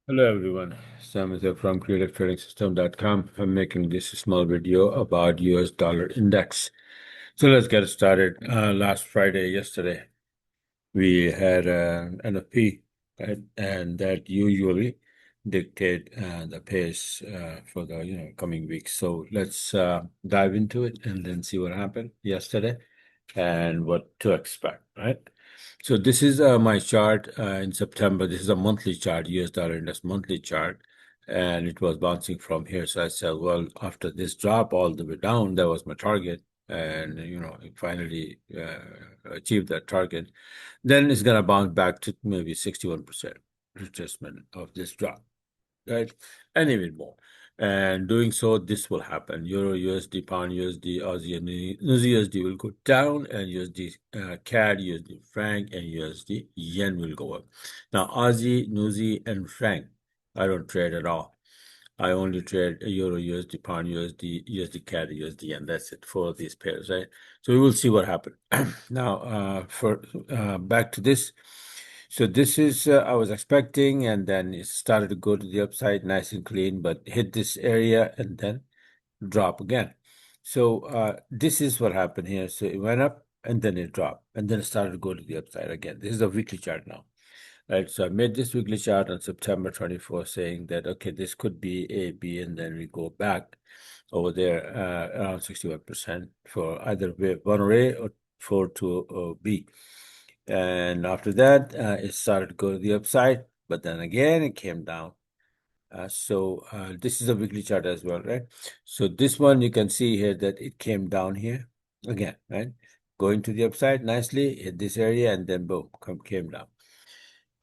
Hello everyone, Sam is here from creativetrading.system.com. I'm making this small video about US dollar index. So let's get started. Last Friday, yesterday, we had NFP, right? And that usually dictate the pace for the coming weeks. So let's dive into it and then see what happened yesterday and what to expect, right? So this is my chart in September. This is a monthly chart, US dollar index monthly chart, and it was bouncing from here. So I said, well, after this drop all the way down, that was my target, and it finally achieved that target. Then it's gonna bounce back to maybe 61% retracement of this drop, right? And even more. And doing so, this will happen. Euro, USD, Pound, USD, Aussie, and New USD will go down, and USD, CAD, USD, Franc, and USD, Yen will go up. Now, Aussie, New and Franc, I don't trade at all. I only trade Euro, USD, Pound, USD, USD, CAD, USD, and that's it for these pairs, right? So we will see what happens. Now, for back to this. So this is I was expecting, and then it started to go to the upside, nice and clean, but hit this area and then drop again. So this is what happened here. So it went up and then it dropped, and then it started to go to the upside again. This is a weekly chart now. Right, so I made this weekly chart on September 24th saying that, okay, this could be A, B, and then we go back over there around 61% for either wave 1 or A or 4 to B. And after that, it started to go to the upside, but then again, it came down. So this is a weekly chart as well, right? So this one, you can see here that it came down here again, right? Going to the upside nicely, hit this area, and then boom, came down.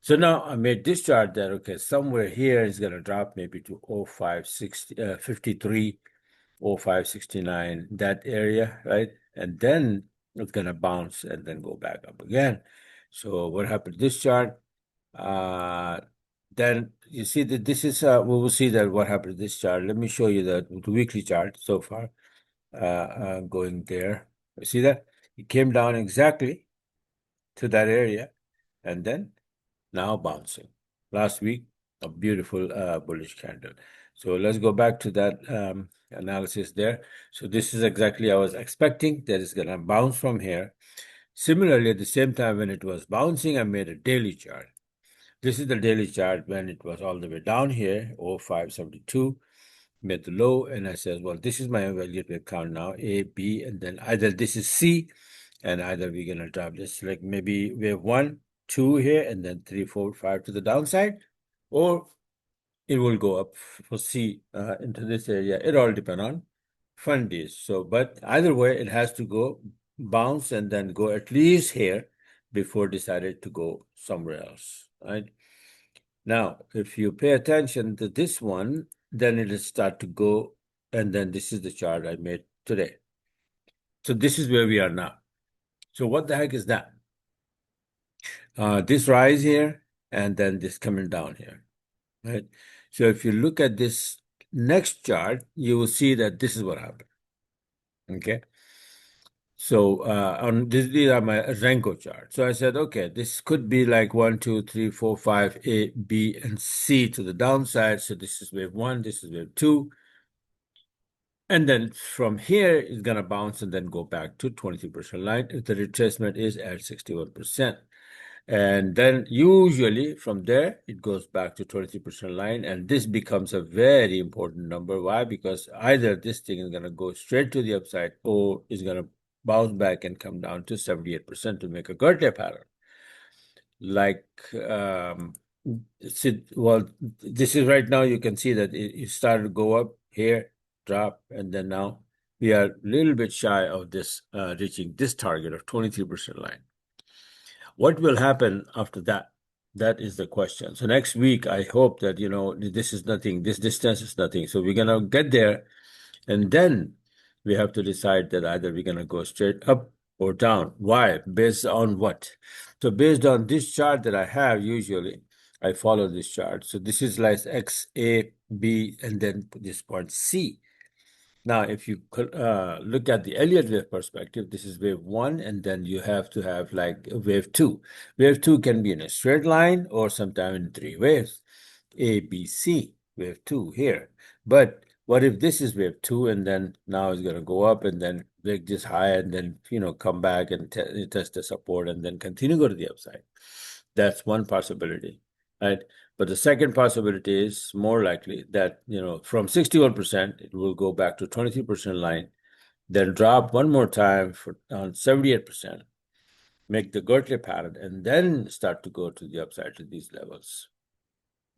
So now I made this chart that, okay, somewhere here is going to drop maybe to 0553, 0569, that area, right? And then it's going to bounce and then go back up again. So what happened to this chart? Then you see that this is, we will see that what happened to this chart. Let me show you the weekly chart so far, going there. You see that? It came down exactly to that area and then now bouncing. Last week, a beautiful bullish candle. So let's go back to that analysis there. So this is exactly I was expecting that it's going to bounce from here. Similarly, at the same time when it was bouncing, I made a daily chart. This is the daily chart when it was all the way down here, 0572, made the low, and I said, well, this is my Elliott wave count now, A, B, and then either this is C, and either we're going to drop this, like maybe wave 1, 2 here, and then 3, 4, 5 to the downside, or it will go up for C into this area. It all depends on fund days. So, but either way, it has to go bounce and then go at least here before decided to go somewhere else, right? Now, if you pay attention to this one, then it'll start to go, and then this is the chart I made today. So this is where we are now. So what the heck is that? This rise here, and then this coming down here, right? So if you look at this next chart, you will see that this is what happened, okay? So on this, these are my Renko chart. So I said, okay, this could be like 1, 2, 3, 4, 5, A, B, and C to the downside. So this is wave 1, this is wave 2. And then from here, it's going to bounce and then go back to 23% line if the retracement is at 61%. And then usually from there, it goes back to 23% line. And this becomes a very important number. Why? Because either this thing is going to go straight to the upside or is going to bounce back and come down to 78% to make a Gertler pattern. Like, well, this is right now, you can see that it started to go up here, drop, and then now we are a little bit shy of this reaching this target of 23% line. What will happen after that? That is the question. So next week, I hope that, this is nothing, this distance is nothing. So we're going to get there, and then we have to decide that either we're going to go straight up or down. Why? Based on what? So based on this chart that I have, usually I follow this chart. So this is like X, A, B, and then this point C. Now, if you look at the Elliott wave perspective, this is wave 1, and then you have to have like wave 2. Wave 2 can be in a straight line or sometime in 3 waves. A, B, C, wave 2 here. But what if this is wave 2 and then now it's going to go up and then break this high and then, come back and test the support and then continue to go to the upside? That's one possibility, right? But the second possibility is more likely that, from 61%, it will go back to 23% line, then drop one more time on 78%, make the Gertley pattern, and then start to go to the upside to these levels.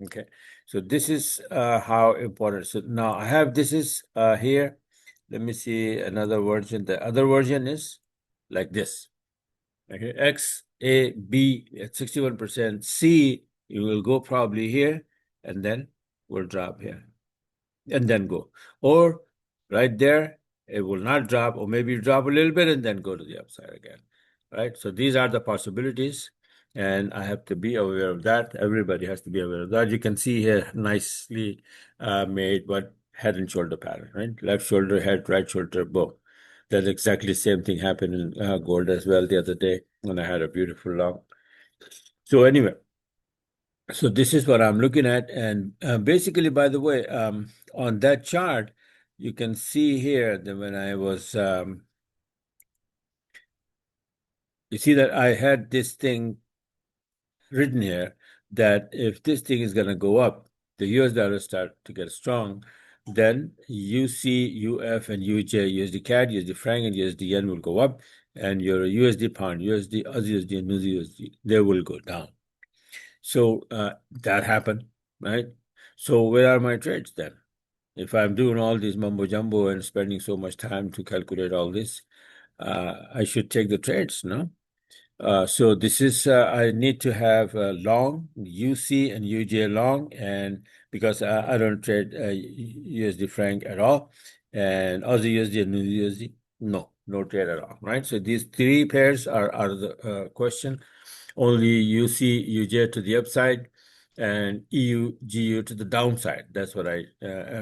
Okay, so this is how important. So now I have this is here. Let me see another version. The other version is like this. Okay, X, A, B at 61%. C, you will go probably here and then will drop here and then go. Or right there, it will not drop, or maybe drop a little bit and then go to the upside again. Right? So these are the possibilities. And I have to be aware of that. Everybody has to be aware of that. You can see here nicely made what head and shoulder pattern, right? Left shoulder, head, right shoulder, boom. That's exactly the same thing happened in gold as well the other day when I had a beautiful long. So anyway, so this is what I'm looking at. And basically, by the way, on that chart, you can see here that when I was, you see that I had this thing written here that if this thing is going to go up, the US dollar start to get strong, then UC, UF, and UJ, USD-CAD, USD-franc, and USD-yen will go up, and your USD pound, USD, Aussie USD, and New USD, they will go down. So that happened, right? So where are my trades then? If I'm doing all this mumbo jumbo and spending so much time to calculate all this, I should take the trades, no? So this is, I need to have long, UC and UJ long, and because I don't trade USD franc at all, and Aussie USD and New USD, no trade at all, right? So these three pairs are out of the question. Only UC, UJ to the upside, and EU, GU to the downside. That's what I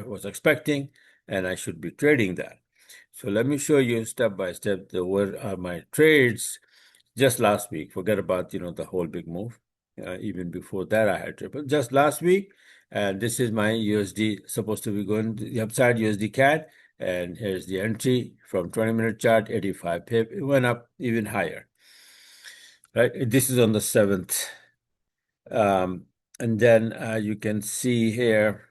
was expecting, and I should be trading that. So let me show you step by step what are my trades just last week. Forget about, the whole big move. Even before that, I had triple. Just last week, and this is my USD supposed to be going to the upside, USD-CAD, and here's the entry from 20-minute chart, 85 pip. It went up even higher, right? This is on the 7th. And then you can see here,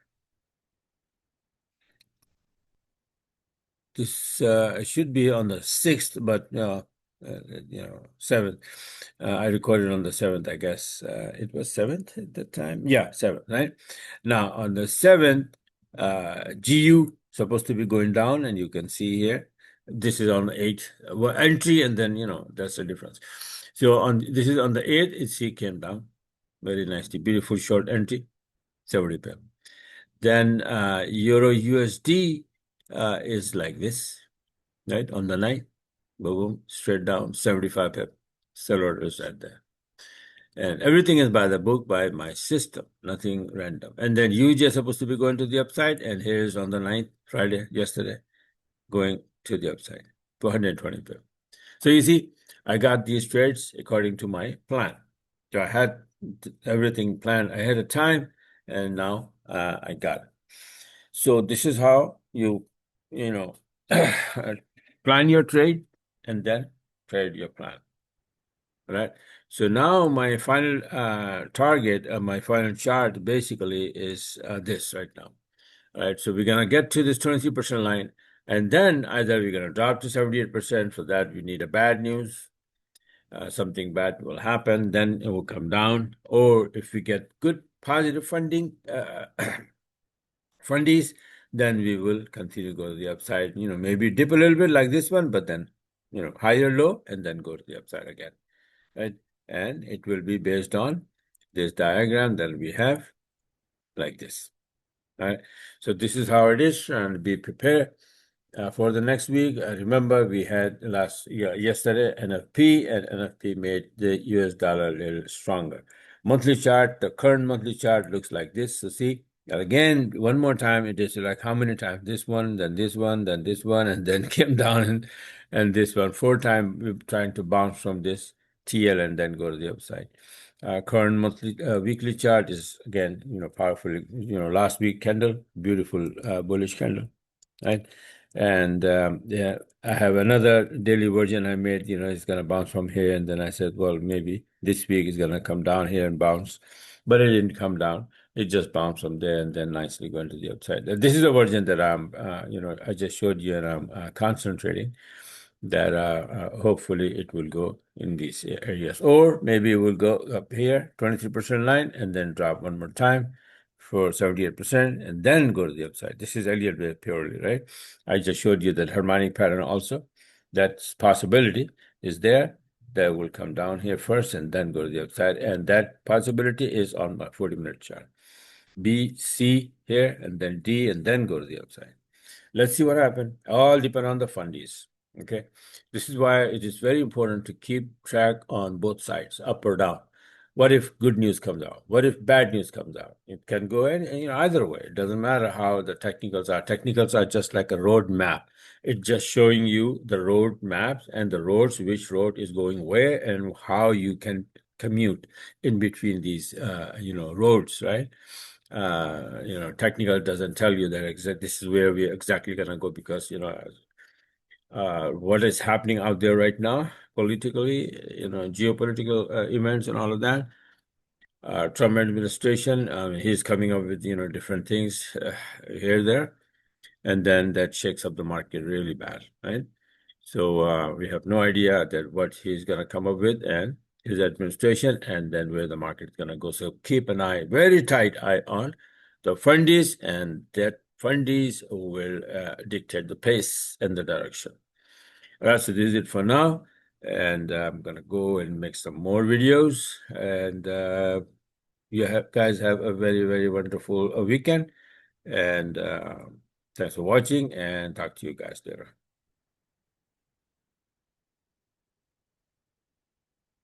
this should be on the 6th, but 7th. I recorded on the 7th, I guess. It was 7th at the time. Yeah, 7th, right? Now, on the 7th, GU supposed to be going down, and you can see here, this is on the 8th entry, and then, that's the difference. So this is on the 8th, it came down very nicely. Beautiful short entry, 70 pip. Then EUR-USD is like this, right? On the 9th, boom, straight down, 75 pip. Sell orders right there. And everything is by the book, by my system, nothing random. And then UJ is supposed to be going to the upside, and here's on the 9th, Friday, yesterday, going to the upside, 220 pip. So you see, I got these trades according to my plan. So I had everything planned ahead of time, and now I got it. So this is how you plan your trade and then trade your plan. All right. So now my final target, my final chart basically is this right now. All right. So we're going to get to this 23% line, and then either we're going to drop to 78%. For that, we need a bad news. Something bad will happen, then it will come down. Or if we get good positive funding, fundies, then we will continue to go to the upside. Maybe dip a little bit like this one, but then, higher low, and then go to the upside again, right? And it will be based on this diagram that we have like this, right? So this is how it is, and be prepared. For the next week, remember we had yesterday NFP, and NFP made the US dollar a little stronger. Monthly chart, the current monthly chart looks like this. So see, again, one more time, it is like how many times? This one, then this one, then this one, and then came down, and this one. 4 times we're trying to bounce from this TL and then go to the upside. Current monthly, weekly chart is again, powerful. Last week candle, beautiful bullish candle, right? And yeah, I have another daily version I made. It's gonna bounce from here, and then I said, well, maybe this week is gonna come down here and bounce, but it didn't come down. It just bounced from there and then nicely going to the upside. This is a version that I just showed you, and I'm concentrating that hopefully it will go in these areas, or maybe it will go up here 23% line and then drop one more time for 78% and then go to the upside. This is Elliott wave purely, right? I just showed you that harmonic pattern also. That possibility is there. That will come down here first and then go to the upside, and that possibility is on my 40-minute chart. B, C here, and then D, and then go to the upside. Let's see what happens. All depend on the fundies. Okay, this is why it is very important to keep track on both sides, up or down. What if good news comes out? What if bad news comes out? It can go in either way. It doesn't matter how the technicals are. Technicals are just like a road map. It's just showing you the road maps and the roads, which road is going where, and how you can commute in between these roads, right? Technical doesn't tell you that this is where we're exactly gonna go, because what is happening out there right now politically, geopolitical events and all of that. Trump administration, he's coming up with different things here there, and then that shakes up the market really bad, right? So we have no idea that what he's gonna come up with and his administration, and then where the market's gonna go. So keep an eye, very tight eye on the fundies, and that fundies will dictate the pace and the direction. All right, so this is it for now, and I'm gonna go and make some more videos, and guys have a very, very wonderful weekend, and thanks for watching, and talk to you guys later.